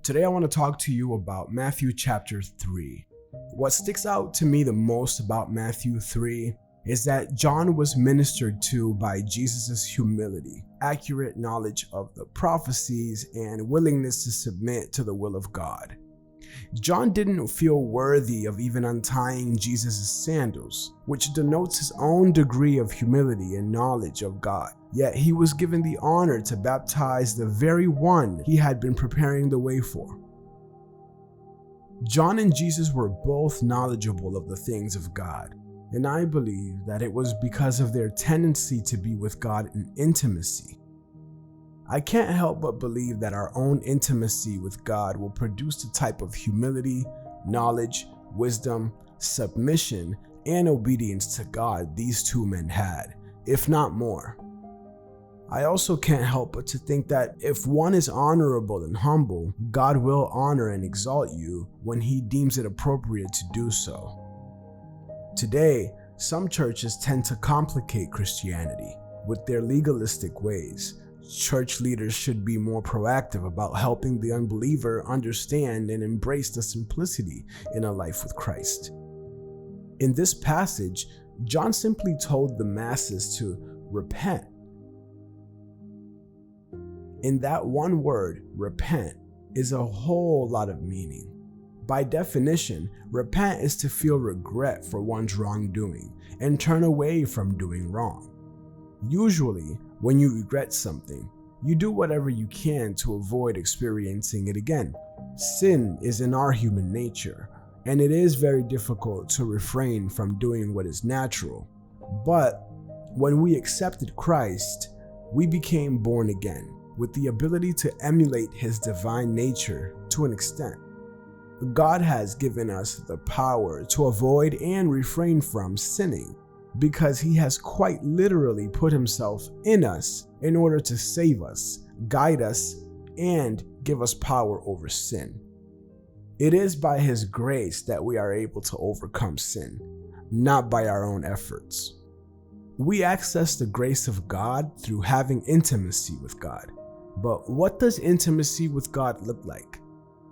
Today I want to talk to you about Matthew chapter 3. What sticks out to me the most about Matthew 3 is that John was ministered to by Jesus' humility, accurate knowledge of the prophecies, and willingness to submit to the will of God. John didn't feel worthy of even untying Jesus' sandals, which denotes his own degree of humility and knowledge of God. Yet he was given the honor to baptize the very one he had been preparing the way for. John and Jesus were both knowledgeable of the things of God, and I believe that it was because of their tendency to be with God in intimacy. I can't help but believe that our own intimacy with God will produce the type of humility, knowledge, wisdom, submission, and obedience to God these two men had, if not more. I also can't help but to think that if one is honorable and humble, God will honor and exalt you when He deems it appropriate to do so. Today, some churches tend to complicate Christianity with their legalistic ways. Church leaders should be more proactive about helping the unbeliever understand and embrace the simplicity in a life with Christ. In this passage, John simply told the masses to repent. In that one word, repent, is a whole lot of meaning. By definition, repent is to feel regret for one's wrongdoing and turn away from doing wrong. Usually, when you regret something, you do whatever you can to avoid experiencing it again. Sin is in our human nature, and it is very difficult to refrain from doing what is natural. But when we accepted Christ, we became born again, with the ability to emulate His divine nature to an extent. God has given us the power to avoid and refrain from sinning, because He has quite literally put Himself in us in order to save us, guide us, and give us power over sin. It is by His grace that we are able to overcome sin, not by our own efforts. We access the grace of God through having intimacy with God. But what does intimacy with God look like?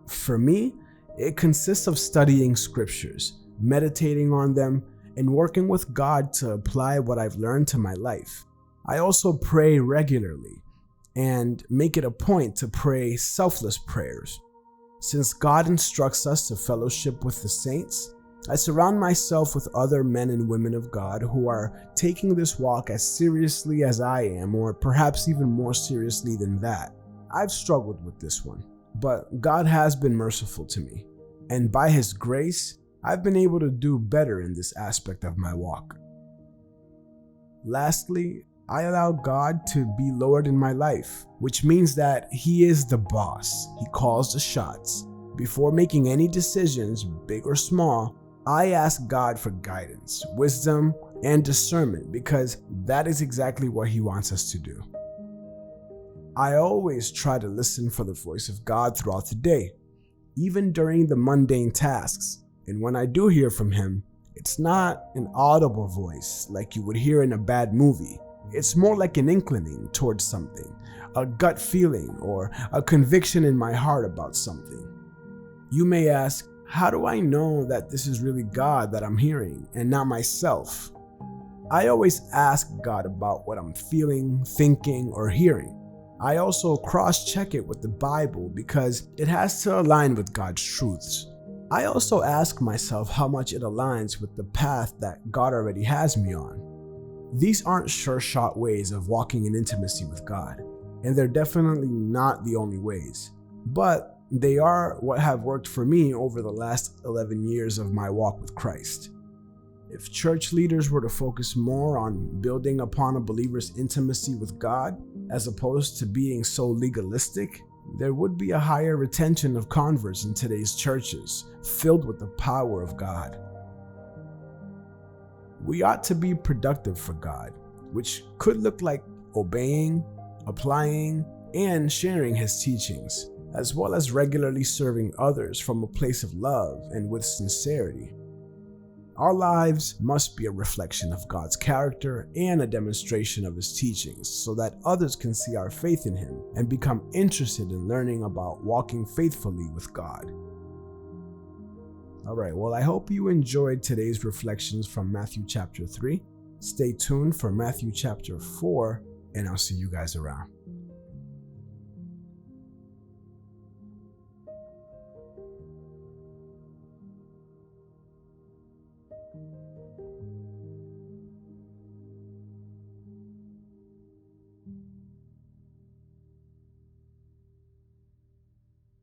For me, it consists of studying scriptures, meditating on them, and working with God to apply what I've learned to my life. I also pray regularly and make it a point to pray selfless prayers. Since God instructs us to fellowship with the saints, I surround myself with other men and women of God who are taking this walk as seriously as I am, or perhaps even more seriously than that. I've struggled with this one, but God has been merciful to me, and by His grace, I've been able to do better in this aspect of my walk. Lastly, I allow God to be Lord in my life, which means that He is the boss. He calls the shots. Before making any decisions, big or small, I ask God for guidance, wisdom, and discernment, because that is exactly what He wants us to do. I always try to listen for the voice of God throughout the day, even during the mundane tasks. And when I do hear from Him, it's not an audible voice like you would hear in a bad movie. It's more like an inclining towards something, a gut feeling, or a conviction in my heart about something. You may ask, how do I know that this is really God that I'm hearing and not myself? I always ask God about what I'm feeling, thinking, or hearing. I also cross-check it with the Bible because it has to align with God's truths. I also ask myself how much it aligns with the path that God already has me on. These aren't sure-shot ways of walking in intimacy with God, and they're definitely not the only ways. But they are what have worked for me over the last 11 years of my walk with Christ. If church leaders were to focus more on building upon a believer's intimacy with God, as opposed to being so legalistic, there would be a higher retention of converts in today's churches, filled with the power of God. We ought to be productive for God, which could look like obeying, applying, and sharing His teachings, as well as regularly serving others from a place of love and with sincerity. Our lives must be a reflection of God's character and a demonstration of His teachings so that others can see our faith in Him and become interested in learning about walking faithfully with God. Alright, well, I hope you enjoyed today's reflections from Matthew chapter 3. Stay tuned for Matthew chapter 4, and I'll see you guys around.